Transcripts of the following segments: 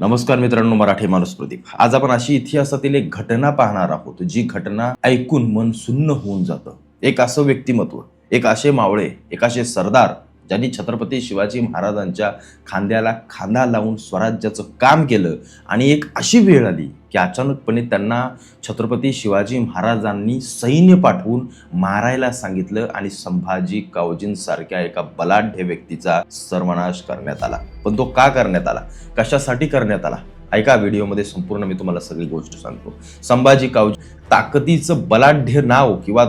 नमस्कार मित्रांनो, मराठी माणूस प्रदीप. आज आपण अशी इतिहासातील एक घटना पाहणार आहोत, जी घटना ऐकून मन सुन्न होऊन जातं. एक असं व्यक्तिमत्व, एक असे मावळे, एक असे सरदार ज्यांनी छत्रपती शिवाजी महाराजांच्या खांद्याला खांदा लावून स्वराज्याचं काम केलं. आणि एक अशी वेळ आली की अचानकपणे त्यांना छत्रपती शिवाजी महाराजांनी सैन्य पाठवून मारायला सांगितलं आणि संभाजी कावजींसारख्या एका बलाढ्य व्यक्तीचा सर्वनाश करण्यात आला. पण तो का करण्यात आला, कशासाठी करण्यात आला, ऐका व्हिडिओमध्ये संपूर्ण मी तुम्हाला सगळी गोष्ट सांगतो. संभाजी कावजी ताकदीचं बलाढ्य नाव किंवा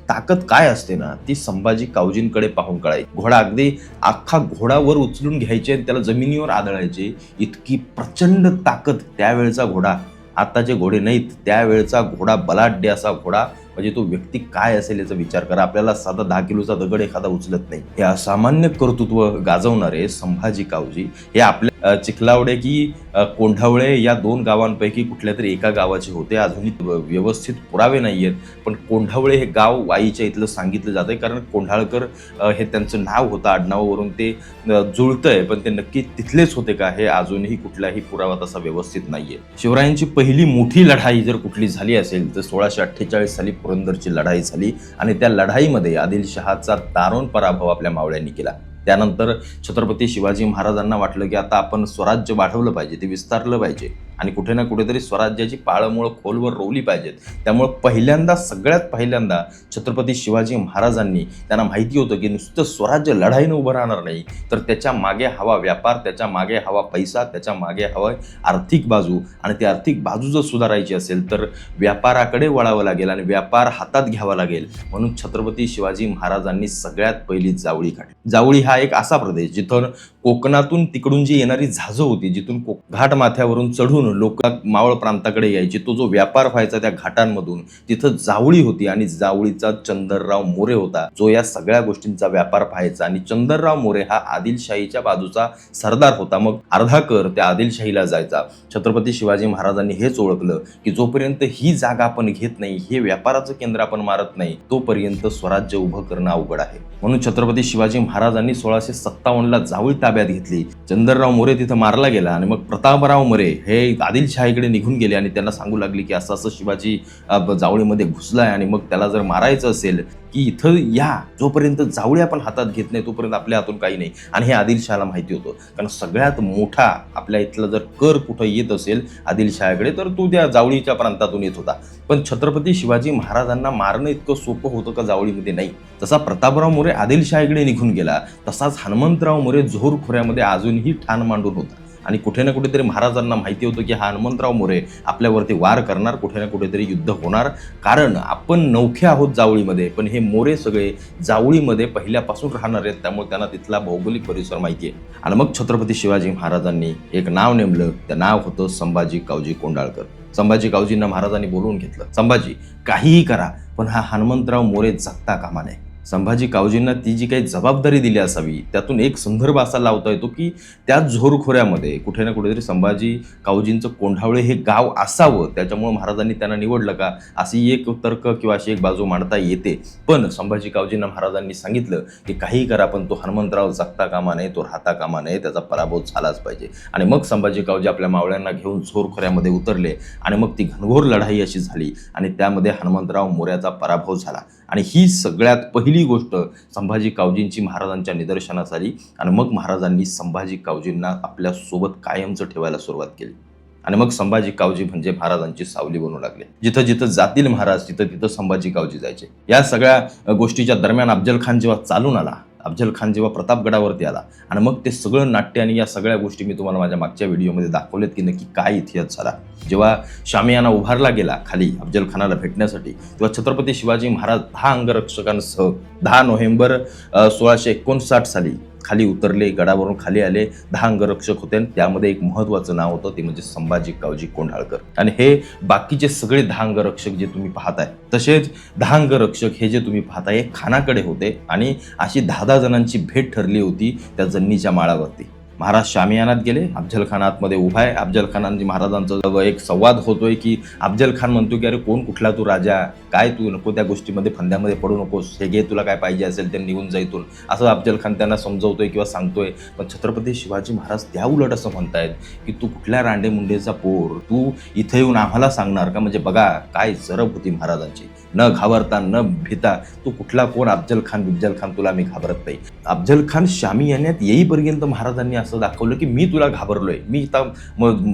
ताकद काय असते ना, ती संभाजी कावजींकडे पाहून कळायची. घोडा अगदी अख्खा घोडावर उचलून घ्यायचे आणि त्याला जमिनीवर आदळायचे. इतकी प्रचंड ताकद त्यावेळचा घोडा. आताचे घोडे नाहीत, त्यावेळचा घोडा बलाढ्य असा घोडा. म्हणजे तो व्यक्ती काय असेल याचा विचार करा. आपल्याला साधा 10 किलोचा दगड एखादा उचलत नाही. हे असामान्य कर्तृत्व गाजवणारे संभाजी कावजी हे आपल्या चिखलावडे की कोंढावळे या 2 गावांपैकी कुठल्या तरी एका गावाचे होते. अजूनही व्यवस्थित पुरावे नाहीयेत, पण कोंढावळे हे गाव वाईच्या इथलं सांगितलं जातंय, कारण कोंढाळकर हे त्यांचं नाव होतं. आडनावावरून ते जुळतंय, पण ते नक्की तिथलेच होते का हे अजूनही कुठलाही पुरावा तसा व्यवस्थित नाहीये. शिवरायांची पहिली मोठी लढाई जर कुठली झाली असेल तर 1648 साली पुरंदरची लढाई झाली. आणि त्या लढाईमध्ये आदिलशहाचा दारुण पराभव आपल्या मावळ्यांनी केला. त्यानंतर छत्रपती शिवाजी महाराजांना वाटलं की आता आपण स्वराज्य वाढवलं पाहिजे, ते विस्तारलं पाहिजे आणि कुठे ना कुठेतरी स्वराज्याची पाळंमुळं खोलवर रोवली पाहिजेत. त्यामुळे सगळ्यात पहिल्यांदा छत्रपती शिवाजी महाराजांनी, त्यांना माहिती होतं की नुसतं स्वराज्य लढाईनं उभं राहणार नाही, तर त्याच्या मागे हवा व्यापार, त्याच्या मागे हवा पैसा, त्याच्या मागे हवा आर्थिक बाजू. आणि ती आर्थिक बाजू जर सुधारायची असेल तर व्यापाराकडे वळावं लागेल आणि व्यापार हातात घ्यावा लागेल. म्हणून छत्रपती शिवाजी महाराजांनी सगळ्यात पहिली जावळी काढली. जावळी हा एक असा प्रदेश जिथून कोकणातून तिकडून जी येणारी झाजं होती, जिथून घाट माथ्यावरून चढून लोक मावळ प्रांताकडे यायची, तो जो व्यापार व्हायचा त्या घाटांमधून, तिथं जावळी होती. आणि जावळीचा चंदरराव मोरे होता, जो या सगळ्या गोष्टींचा व्यापार पाहायचा. आणि चंदरराव मोरे हा आदिलशाहीच्या बाजूचा सरदार होता. मग अर्धा कर त्या आदिलशाहीला जायचा. छत्रपती शिवाजी महाराजांनी हेच ओळखलं की जोपर्यंत ही जागा आपण घेत नाही, हे व्यापाराचं केंद्र आपण मारत नाही, तोपर्यंत स्वराज्य उभं करणं अवघड आहे. म्हणून छत्रपती शिवाजी महाराजांनी 1657ला जावळी ताब्यात घेतली. चंदरराव मोरे तिथं मारला गेला. आणि मग प्रतापराव मोरे हे आदिलशाहीकडे निघून गेले आणि त्यांना सांगू लागले की असं असं शिवाजी जावळीमध्ये घुसलाय आणि मग त्याला जर मारायचं असेल की इथं या, जोपर्यंत जावळी आपण हातात घेत नाही तोपर्यंत आपल्या हातून काही नाही. आणि हे आदिलशहाला माहिती होतं, कारण सगळ्यात मोठा आपल्या इथला जर कर कुठं येत असेल आदिलशहाकडे तर तो त्या जावळीच्या प्रांतातून येत होता. पण छत्रपती शिवाजी महाराजांना मारणं इतकं सोपं होतं का जावळीमध्ये? नाही. तसा प्रतापराव मोरे आदिलशाहीकडे निघून गेला, तसाच हनुमंतराव मोरे जोहर खोऱ्यामध्ये अजूनही ठाण मांडून होता. आणि कुठे ना कुठेतरी महाराजांना माहिती होतं की हा हनुमंतराव मोरे आपल्यावरती वार करणार, कुठे ना कुठेतरी युद्ध होणार, कारण आपण नौखे आहोत जावळीमध्ये. पण हे मोरे सगळे जावळीमध्ये पहिल्यापासून राहणार आहेत, त्यामुळे त्यांना तिथला भौगोलिक परिसर माहिती आहे. आणि मग छत्रपती शिवाजी महाराजांनी एक नाव नेमलं. ते नाव होतं संभाजी कावजी कोंढाळकर. संभाजी कावजींना महाराजांनी बोलवून घेतलं. संभाजी, काहीही करा, पण हा हनुमंतराव मोरे जगता कामा नये. संभाजी कावजींना ती जी काही जबाबदारी दिली असावी, त्यातून एक संदर्भ असा लावता येतो की त्या जोहरखोऱ्यामध्ये कुठे ना कुठेतरी संभाजी कावजींचं कोंढावळे हे गाव असावं, त्याच्यामुळे महाराजांनी त्यांना निवडलं का, अशी एक तर्क किंवा अशी एक बाजू मांडता येते. पण संभाजी कावजींना महाराजांनी सांगितलं की काही करा, पण तो हनुमंतराव जगता कामा नये, तो राहता कामा नये, त्याचा पराभव झालाच पाहिजे. आणि मग संभाजी कावजी आपल्या मावळ्यांना घेऊन जोहरखोऱ्यामध्ये उतरले. आणि मग ती घनघोर लढाई अशी झाली आणि त्यामध्ये हनुमंतराव मोऱ्याचा पराभव झाला. आणि ही सगळ्यात पहिली गोष्ट संभाजी कावजींची महाराजांच्या निदर्शनास आली. आणि मग महाराजांनी संभाजी कावजींना आपल्या सोबत कायमचं ठेवायला सुरुवात केली. आणि मग संभाजी कावजी म्हणजे महाराजांची सावली बनू लागले. जिथं जिथं जातील महाराज, तिथं तिथं संभाजी कावजी जायचे. या सगळ्या गोष्टीच्या दरम्यान अफजल खान जेव्हा चालून आला, अफजल खान जेव्हा प्रतापगडावरती आला, आणि मग ते सगळं नाट्य आणि या सगळ्या गोष्टी मी तुम्हाला माझ्या मागच्या व्हिडिओमध्ये दाखवलेत की नक्की काय इतिहास झाला. जेव्हा शामियाना उभारला गेला खाली अफजल खानाला भेटण्यासाठी, तेव्हा छत्रपती शिवाजी महाराज 10 अंगरक्षकांसह 10 नोव्हेंबर 1659 साली खाली उतरले. गडावरून खाली आले. 10 अंगरक्षक होते आणि त्यामध्ये एक महत्त्वाचं नाव होतं, ते म्हणजे संभाजी कावजी कोंढाळकर. आणि हे बाकीचे सगळे 10 अंगरक्षक जे तुम्ही पाहताय, तसेच 10 अंगरक्षक हे जे तुम्ही पाहताय हे खानाकडे होते. आणि अशी 10-10 जणांची भेट ठरली होती त्या जन्नीच्या माळावरती. महाराज शामियानात गेले, अफजल खान आतमध्ये उभा आहे. अफजल खान आणि महाराजांचा एक संवाद होतोय की अफजल खान म्हणतो की अरे कोण कुठला तू राजा, काय तू नको त्या गोष्टीमध्ये फंद्यामध्ये पडू नकोस, हे घे तुला काय पाहिजे असेल ते निघून जा इथून, असं अफजल खान त्यांना समजवतोय किंवा सांगतोय. पण छत्रपती शिवाजी महाराज त्या उलट असं म्हणतायत की तू कुठल्या रांडे मुंडेचा पोर, तू इथे येऊन आम्हाला सांगणार का? म्हणजे बघा काय जरब होती महाराजांची, न घाबरता न भीता. तू कुठला कोण, अफजल खान तुला मी घाबरत नाही. अफजल खान शामियान्यात येईपर्यंत महाराजांनी असं दाखवलं की मी तुला घाबरलोय, मी आता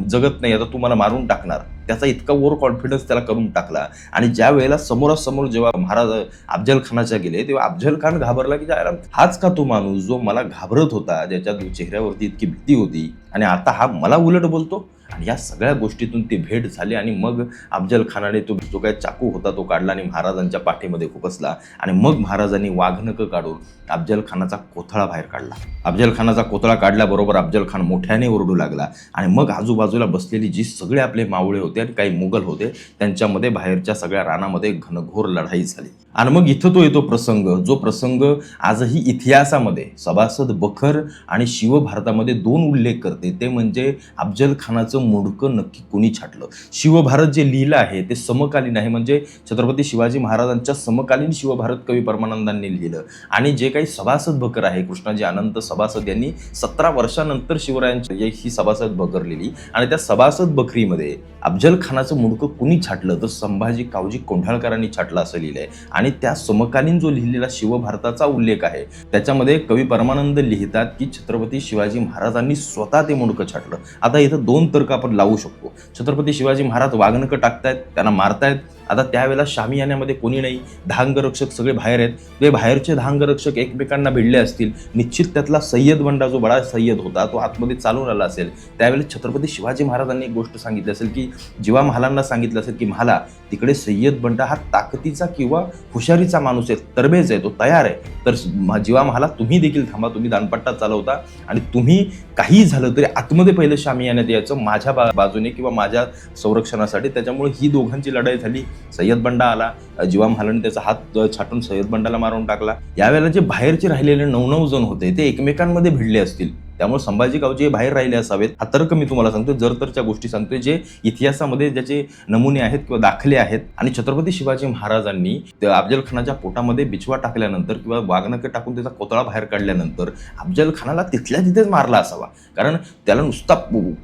जगत नाही, आता तू मला मारून टाकणार. त्याचा इतका ओव्हर कॉन्फिडन्स त्याला करून टाकला. आणि ज्या वेळेला समोरासमोर जेव्हा महाराज अफजल खानाच्या गेले तेव्हा अफजल खान घाबरला की हाच का तो माणूस जो मला घाबरत होता, ज्याच्या चेहऱ्यावरती इतकी भीती होती, आणि आता हा मला उलट बोलतो. आणि या सगळ्या गोष्टीतून ती भेट झाली आणि मग अफजल खानाने तो जो काय चाकू होता तो काढला आणि महाराजांच्या पाठीमध्ये खुपसला. आणि मग महाराजांनी वाघनकं काढून अफजल खानाचा कोथळा बाहेर काढला. अफजल खानाचा कोथळा काढल्याबरोबर अफजल खान मोठ्याने ओरडू लागला. आणि मग आजूबाजूला बसलेली जी सगळे आपले मावळे होते आणि काही मुघल होते त्यांच्यामध्ये बाहेरच्या सगळ्या रानामध्ये घनघोर लढाई झाली. आणि मग इथं तो येतो प्रसंग, जो प्रसंग आजही इतिहासामध्ये सभासद बखर आणि शिवभारतामध्ये दोन उल्लेख करते. ते म्हणजे अफजल खानाचं मुंडकं नक्की कोणी छाटलं. शिवभारत जे लिहिलं आहे ते समकालीन आहे, म्हणजे छत्रपती शिवाजी महाराजांच्या समकालीन शिवभारत कवी परमानंदांनी लिहिलं. आणि जे काही सभासद बखर आहे, कृष्णाजी अनंत सभासद यांनी 17 वर्षानंतर शिवरायांची ही सभासद बखर लिहिली. आणि त्या सभासद बखरीमध्ये अफजल खानाचं मुंडकं कुणी छाटलं तर संभाजी कावजी कोंढाळकरांनी छाटलं असं लिहिलंय. आणि त्या समकालीन जो लिहिलेला शिवभारताचा उल्लेख आहे त्याच्यामध्ये कवी परमानंद लिहितात की छत्रपती शिवाजी महाराजांनी स्वतः ते मुंडकं छाटलं. आता इथं दोन तर्क आपण लावू शकतो. छत्रपती शिवाजी महाराज वाघनकं टाकतायत, त्यांना मारतायत. आता त्यावेळेला शामियान्यामध्ये कोणी नाही, धांगरक्षक सगळे बाहेर आहेत. ते बाहेरचे धांगरक्षक एकमेकांना भिडले असतील. निश्चित त्यातला सय्यद बंडा जो बडा सय्यद होता तो आतमध्ये चालून आला असेल. त्यावेळेस छत्रपती शिवाजी महाराजांनी एक गोष्ट सांगितली असेल की जिवा महालांना सांगितलं असेल की मला तिकडे सय्यद बंडा हा ताकदीचा किंवा हुशारीचा माणूस आहे, तरबेज आहे, तो तयार आहे. तर जिवा महाला तुम्ही देखील थांबा, तुम्ही दानपट्टा चालवता आणि तुम्ही काही झालं तरी आतमध्ये पहिलं शामियान्यात यायचं माझ्या बाजूने किंवा माझ्या संरक्षणासाठी. त्याच्यामुळे ही दोघांची लढाई झाली. सय्यद बंडा आला, जिवा महालाने त्याचा हात छाटून सय्यद बंडाला मारून टाकला. यावेळेला जे बाहेरचे राहिलेले 9 जण होते ते एकमेकांमध्ये भिडले असतील. त्यामुळे संभाजी गावचे बाहेर राहिले असावेत. हा तर्क मी तुम्हाला सांगतोय, जरतरच्या गोष्टी सांगतोय जे इतिहासामध्ये ज्याचे नमुने आहेत किंवा दाखले आहेत. आणि छत्रपती शिवाजी महाराजांनी अफजल खानाच्या पोटामध्ये बिछवा टाकल्यानंतर किंवा वाघनकं टाकून त्याचा कोतळा बाहेर काढल्यानंतर अफजल खानाला तिथल्या तिथेच मारला असावा, कारण त्याला नुसता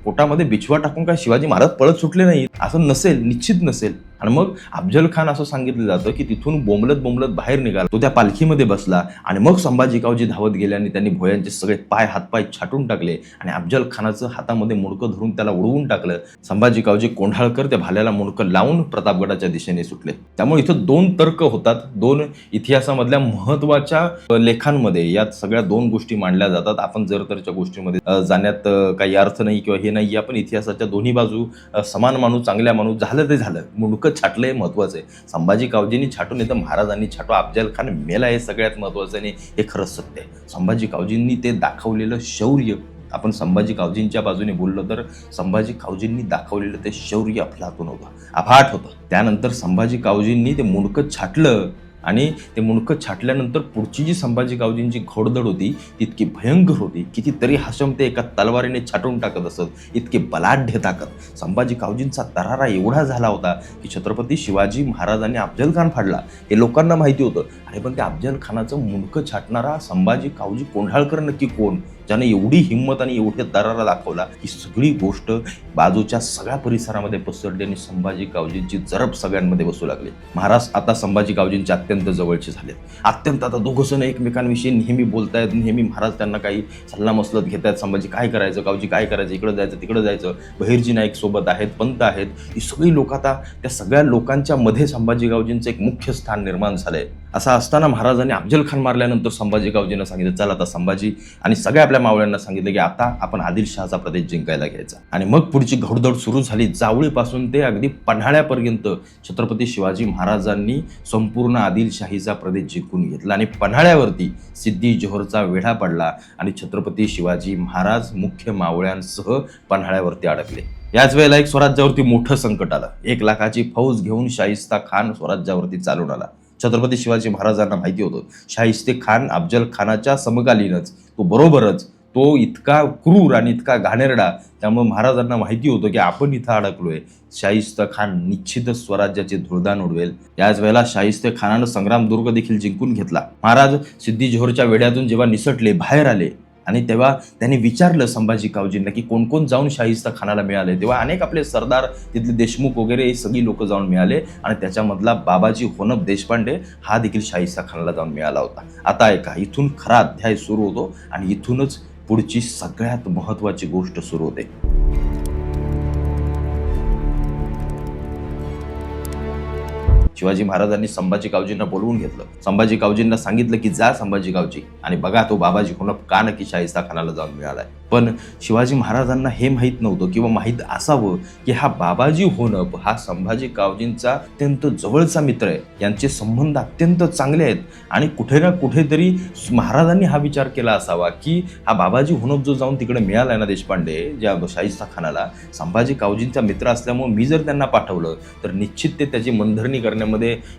पोटामध्ये बिछवा टाकून काय शिवाजी महाराज पळत सुटले नाही असं नसेल, निश्चित नसेल. आणि मग अफजल खान असं सांगितलं जातं की तिथून बोंबलत बाहेर निघाला, तो त्या पालखीमध्ये बसला. आणि मग संभाजी गावजी धावत गेले आणि त्यांनी भोयांचे सगळे हातपाय छाटून टाकले आणि अफजल खानाचं हातामध्ये मुंडकं धरून त्याला उडवून टाकलं. संभाजी गावजी कोंढाळकर त्या भाल्याला मुंडकं लावून प्रतापगडाच्या दिशेने सुटले. त्यामुळे इथं दोन तर्क होतात. दोन इतिहासामधल्या महत्वाच्या लेखांमध्ये या सगळ्या दोन गोष्टी मांडल्या जातात. आपण जरतरच्या गोष्टीमध्ये जाण्यात काही अर्थ नाही किंवा हे नाही. आपण इतिहासाच्या दोन्ही बाजू समान माणूस, चांगल्या माणूस, झालं ते झालं, मुंडकं छाटलंय महत्वाचं आहे. संभाजी कावजींनी छाटून येतं, महाराजांनी छाटो, अफजल खान मेला हे सगळ्यात महत्वाचं आहे. हे खरंच सत्य आहे. संभाजी कावजींनी ते दाखवलेलं शौर्य, आपण संभाजी कावजींच्या बाजूने बोललो तर संभाजी कावजींनी दाखवलेलं ते शौर्य अफलातून होतं, अफाट होतं. त्यानंतर संभाजी कावजींनी ते मुंडकं छाटलं आणि ते मुंडकं छाटल्यानंतर पुढची जी संभाजी गावजींची घोडदळ होती ती इतकी भयंकर होती. कितीतरी हशम ते एका तलवारीने छाटून टाकत असत, इतके बलाढ्य ताकद. संभाजी गावजींचा तरारा एवढा झाला होता की छत्रपती शिवाजी महाराजांनी अफजल खान फाडला हे लोकांना माहिती होतं. आणि पण त्या अफजल खानाचं मुंडकं छाटणारा संभाजी कावजी कोंढाळकर नक्की कोण, ज्याने एवढी हिंमत आणि एवढे तरारा दाखवला. ही सगळी गोष्ट बाजूच्या सगळ्या परिसरामध्ये पसरली आणि संभाजी कावजींची जरब सगळ्यांमध्ये बसू लागली. महाराज आता संभाजी कावजींचे अत्यंत जवळचे झालेत. अत्यंत आता दोघं जण एकमेकांविषयी नेहमी बोलतायत, नेहमी महाराज त्यांना काही सल्ला मसलत घेत आहेत. संभाजी काय करायचं, कावजी काय करायचं, इकडं जायचं तिकडं जायचं. बहिर्जी नाईक सोबत आहेत, पंत आहेत. ही सगळी लोक आता त्या सगळ्या लोकांच्या मध्ये संभाजी गावजींचं एक मुख्य स्थान निर्माण झालंय. असं असताना महाराजांनी अफजल खान मारल्यानंतर संभाजी गावजींना सांगितलं चला आता संभाजी आणि सगळ्या आपल्या मावळ्यांना सांगितलं की आता आपण आदिलशहाचा प्रदेश जिंकायला घ्यायचा. आणि मग पुढची घोडदौड सुरू झाली. जावळीपासून ते अगदी पन्हाळ्यापर्यंत छत्रपती शिवाजी महाराजांनी संपूर्ण आदिलशाहीचा प्रदेश जिंकून घेतला आणि पन्हाळ्यावरती सिद्धी जोहरचा वेढा पडला आणि छत्रपती शिवाजी महाराज मुख्य मावळ्यांसह पन्हाळ्यावरती अडकले. याच वेळेला एक स्वराज्यावरती मोठं संकट आलं. 1 लाखाची फौज घेऊन शाहिस्ता खान स्वराज्यावरती चालून आला. छत्रपती शिवाजी महाराजांना माहिती होतं शाहिस्ते खान अफजल खानाच्या समकालीनच, तो बरोबरच तो इतका क्रूर आणि इतका घाणेरडा, त्यामुळे महाराजांना माहिती होतं की आपण इथं अडकलोय. शाहिस्ते खान निश्चितच स्वराज्याचे धुळदाण उडवेल. याच वेळेला शाहिस्ते खानानं संग्रामदुर्ग देखील जिंकून घेतला. महाराज सिद्दी जोहरच्या वेढ्यातून जेव्हा निसटले, बाहेर आले आणि तेव्हा त्यांनी विचारलं संभाजी कावजींना की कोण कोण जाऊन शाहिस्ता खानाला मिळाले. तेव्हा अनेक आपले सरदार, तिथले देशमुख वगैरे ही सगळी लोक जाऊन मिळाले आणि त्याच्यामधला बाबाजी होनप देशपांडे हा देखील शाहिस्ता खानाला जाऊन मिळाला होता. आता ऐका, इथून खरा अध्याय सुरू होतो आणि इथूनच पुढची सगळ्यात महत्त्वाची गोष्ट सुरू होते. शिवाजी महाराजांनी संभाजी कावजींना बोलवून घेतलं. संभाजी कावजींना सांगितलं की जा संभाजी कावजी आणि बघा तो बाबाजी होनप का नक्की शाहिस्ता खानाला जाऊन मिळालाय. पण शिवाजी महाराजांना हे माहीत नव्हतं किंवा माहीत असावं की हा बाबाजी होनप हा संभाजी कावजींचा अत्यंत जवळचा मित्र आहे. यांचे संबंध अत्यंत चांगले आहेत आणि कुठे ना कुठेतरी महाराजांनी हा विचार केला असावा की हा बाबाजी होनप जो जाऊन तिकडे मिळालाय ना देशपांडे ज्या शाहिस्ता खानाला, संभाजी कावजींचा मित्र असल्यामुळे मी जर त्यांना पाठवलं तर निश्चित ते त्याची मनधरणी करण्यामध्ये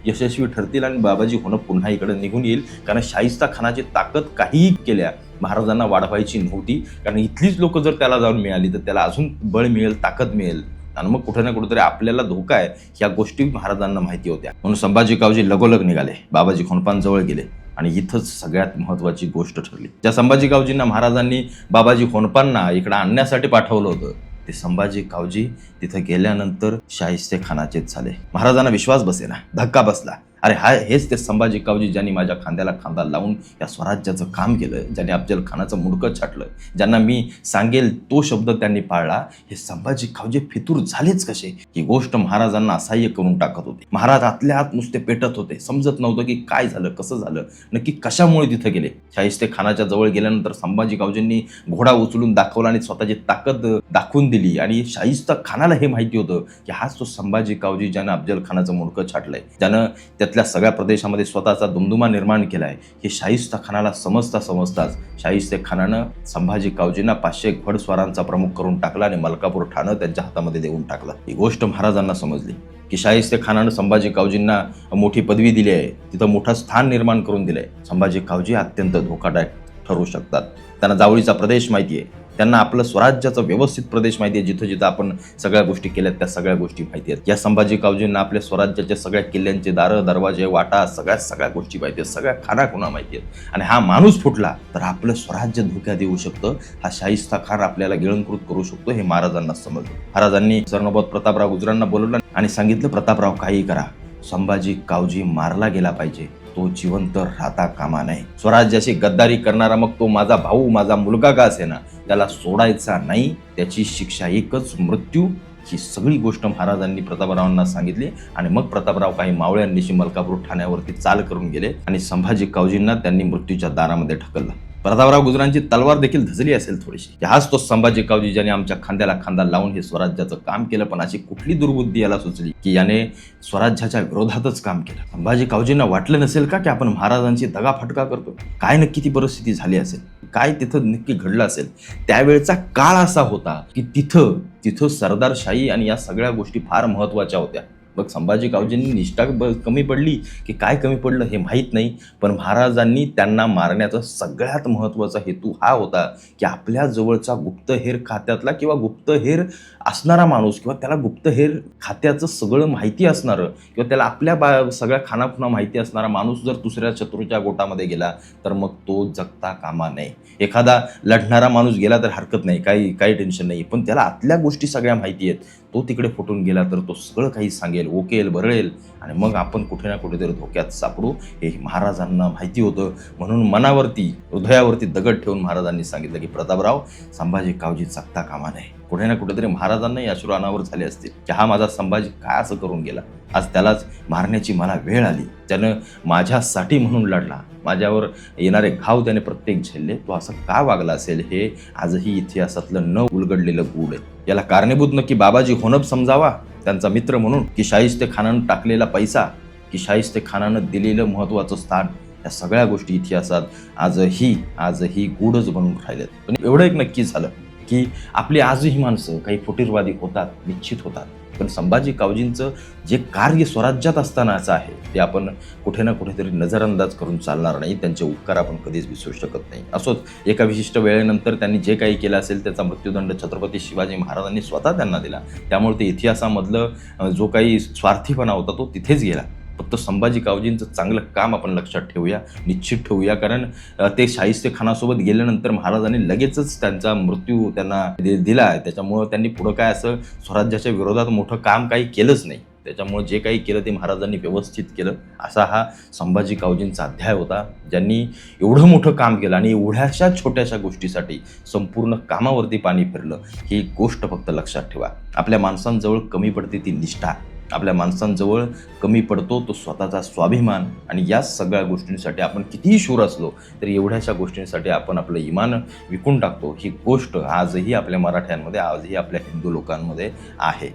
यशस्वी ठरतील आणि बाबाजी होनप पुन्हा इकडे निघून येईल. कारण शाहिस्ता खानाची ताकद काहीही केल्या महाराजांना वाढवायची नव्हती. कारण इथलीच लोक जर त्याला जाऊन मिळाली तर त्याला अजून बळ मिळेल, ताकद मिळेल आणि मग कुठे ना कुठेतरी आपल्याला धोका आहे ह्या गोष्टी महाराजांना माहिती होत्या. म्हणून संभाजी कावजी लगोलग निघाले, बाबाजी होनपांजवळ गेले आणि इथंच सगळ्यात महत्त्वाची गोष्ट ठरली. ज्या संभाजी कावजींना महाराजांनी बाबाजी होनपांना इकडे आणण्यासाठी पाठवलं होतं ते संभाजी कावजी तिथे गेल्यानंतर शाहिस्ते खानाचेच झाले. महाराजांना विश्वास बसेना, धक्का बसला. अरे हेच ते संभाजी कावजी ज्यांनी माझ्या खांद्याला खांदा लावून या स्वराज्याचं काम केलं, ज्यांनी अफजल खानाचं मुंडकं छाटलं, ज्यांना मी सांगेल तो शब्द त्यांनी पाळला, हे संभाजी कावजी फितूर झालेच कसे? ही गोष्ट महाराजांना असह्य करून टाकत होती. महाराज आतल्या आत नुसते पेटत होते. समजत नव्हतं की काय झालं, कसं झालं, नक्की कशामुळे तिथे गेले. शाहिस्ते खानाच्या जवळ गेल्यानंतर संभाजी कावजींनी घोडा उचलून दाखवला आणि स्वतःची ताकद दाखवून दिली आणि शाहिस्ता खानाला हे माहिती होतं की हाच तो संभाजी कावजी ज्यानं अफजल खानाचं मुंडकं छाटलंय, ज्यानं त्यातल्या सगळ्या प्रदेशामध्ये स्वतःचा दुमदुमा निर्माण केलाय. हे शाहिस्ता खानाला समजताच शाहिस्ते खानानं संभाजी कावजींना 500 घोडस्वारांचा प्रमुख करून टाकला आणि मलकापूर ठाणं त्यांच्या हातामध्ये देऊन टाकलं. ही गोष्ट महाराजांना समजली की शाहिस्ते खानानं संभाजी कावजींना मोठी पदवी दिली आहे, तिथं मोठं स्थान निर्माण करून दिलंय. संभाजी कावजी अत्यंत धोकादायक ठरू शकतात. त्यांना जावळीचा प्रदेश माहिती आहे, त्यांना आपलं स्वराज्याचा व्यवस्थित प्रदेश माहिती आहे, जिथं जिथं आपण सगळ्या गोष्टी केल्यात त्या सगळ्या गोष्टी माहिती आहेत. या संभाजी कावजींना आपल्या स्वराज्याच्या सगळ्या किल्ल्यांचे दारं, दरवाजे, वाटा सगळ्या गोष्टी माहिती आहेत, सगळ्या खानाखुणा माहिती आहेत. आणि हा माणूस फुटला तर आपलं स्वराज्य धोक्यात येऊ शकतं. हा शाहिस्ता खान आपल्याला गिळंकृत करू शकतो हे महाराजांना समजलं. महाराजांनी सरनोबत प्रतापराव गुजरांना बोलवलं आणि सांगितलं, प्रतापराव काही करा, संभाजी कावजी मारला गेला पाहिजे, तो जिवंत राहता कामा नये. स्वराज्याशी गद्दारी करणारा मग तो माझा भाऊ, माझा मुलगा का असेना, त्याला सोडायचा नाही. त्याची शिक्षा एकच, मृत्यू. ही सगळी गोष्ट महाराजांनी प्रतापरावांना सांगितली आणि मग प्रतापराव काही मावळ्यांनीशी मलकापूर ठाण्यावरती चाल करून गेले आणि संभाजी कावजींना त्यांनी मृत्यूच्या दारामध्ये ढकललं. प्रतापराव गुजरांची तलवार देखील धजली असेल थोडीशी. हाच तो संभाजी कावजी ज्याने आमच्या खांद्याला खांदा लावून हे स्वराज्याचं काम केलं. पण अशी कुठली दुर्बुद्धी याला सुचली की याने स्वराज्याच्या विरोधातच काम केलं? संभाजी कावजींना वाटलं नसेल का की आपण महाराजांची दगाफटका करतो? काय नक्की ती परिस्थिती झाली असेल, काय तिथं नक्की घडलं असेल? त्यावेळचा काळ असा होता की तिथं सरदारशाही आणि या सगळ्या गोष्टी फार महत्त्वाच्या होत्या. मग संभाजी कावजींनी निष्ठा कमी पडली की काय कमी पडलं हे माहीत नाही. पण महाराजांनी त्यांना मारण्याचा सगळ्यात महत्त्वाचा हेतू हा होता की आपल्या जवळचा गुप्तहेर खात्यातला किंवा गुप्तहेर असणारा माणूस किंवा त्याला गुप्तहेर खात्याचं सगळं माहिती असणारं किंवा त्याला आपल्या सगळ्या खानाखुणा माहिती असणारा माणूस जर दुसऱ्या शत्रूच्या गोटामध्ये गेला तर मग तो जगता कामा नये. एखादा लढणारा माणूस गेला तर हरकत नाही, काही टेन्शन नाही, पण त्याला आतल्या गोष्टी सगळ्या माहिती आहेत. तो तिकडे फुटून गेला तर तो सगळं काही सांगेल, ओकेल, बरळेल आणि मग आपण कुठे ना कुठेतरी धोक्यात सापडू हे महाराजांना माहिती होतं. म्हणून मनावरती, हृदयावरती दगड ठेवून महाराजांनी सांगितलं की प्रतापराव, संभाजी कावजी जगता कामा नये. कुठे ना कुठेतरी महाराजांनाही अश्रू अनावर झाले असतील की हा माझा संभाजी काय असं करून गेला, आज त्यालाच मारण्याची मला वेळ आली. त्यानं माझ्यासाठी म्हणून लढला, माझ्यावर येणारे घाव त्याने प्रत्येक झेलले, तो असं का वागला असेल हे आजही इतिहासातलं न उलगडलेलं गूढ आहे. याला कारणीभूत नक्की बाबाजी होनप समजावा, त्यांचा मित्र म्हणून, की शाहिस्ते खानानं टाकलेला पैसा, की शाहिस्ते खानानं दिलेलं महत्त्वाचं स्थान, या सगळ्या गोष्टी इतिहासात आजही गूढच बनून राहिल्यात. पण एवढं एक नक्की झालं की आपली आजही माणसं काही फुटीरवादी होतात, निश्चित होतात, पण संभाजी कावजींचं जे कार्य स्वराज्यात असतानाचं आहे ते आपण कुठे ना कुठेतरी नजरअंदाज करून चालणार नाही. त्यांचे उपकार आपण कधीच विसरू शकत नाही. असोच एका विशिष्ट वेळेनंतर त्यांनी जे काही केलं असेल त्याचा मृत्यूदंड छत्रपती शिवाजी महाराजांनी स्वतः त्यांना दिला. त्यामुळे ते इतिहासामधलं जो काही स्वार्थीपणा होता तो तिथेच गेला. फक्त संभाजी कावजींचं चांगलं काम आपण लक्षात ठेवूया, निश्चित ठेवूया, कारण ते शाहिस्तेखानासोबत गेल्यानंतर महाराजांनी लगेचच त्यांचा मृत्यू त्यांना दिला. त्याच्यामुळं त्यांनी पुढं काय असं स्वराज्याच्या विरोधात मोठं काम काही केलंच नाही. त्याच्यामुळे जे काही केलं ते महाराजांनी व्यवस्थित केलं. असा हा संभाजी कावजींचा अध्याय होता, ज्यांनी एवढं मोठं काम केलं आणि एवढ्याशा छोट्याशा गोष्टीसाठी संपूर्ण कामावरती पाणी फिरलं. ही गोष्ट फक्त लक्षात ठेवा. आपल्या माणसांजवळ कमी पडते ती निष्ठा, आपल्या माणसांजवळ कमी पडतो तो स्वतःचा स्वाभिमान, आणि या सगळ्या गोष्टींसाठी आपण कितीही शूर असलो तरी एवढ्याशा गोष्टींसाठी आपण आपलं इमान विकून टाकतो. ही गोष्ट आजही आपल्या मराठ्यांमध्ये, आजही आपल्या हिंदू लोकांमध्ये आहे.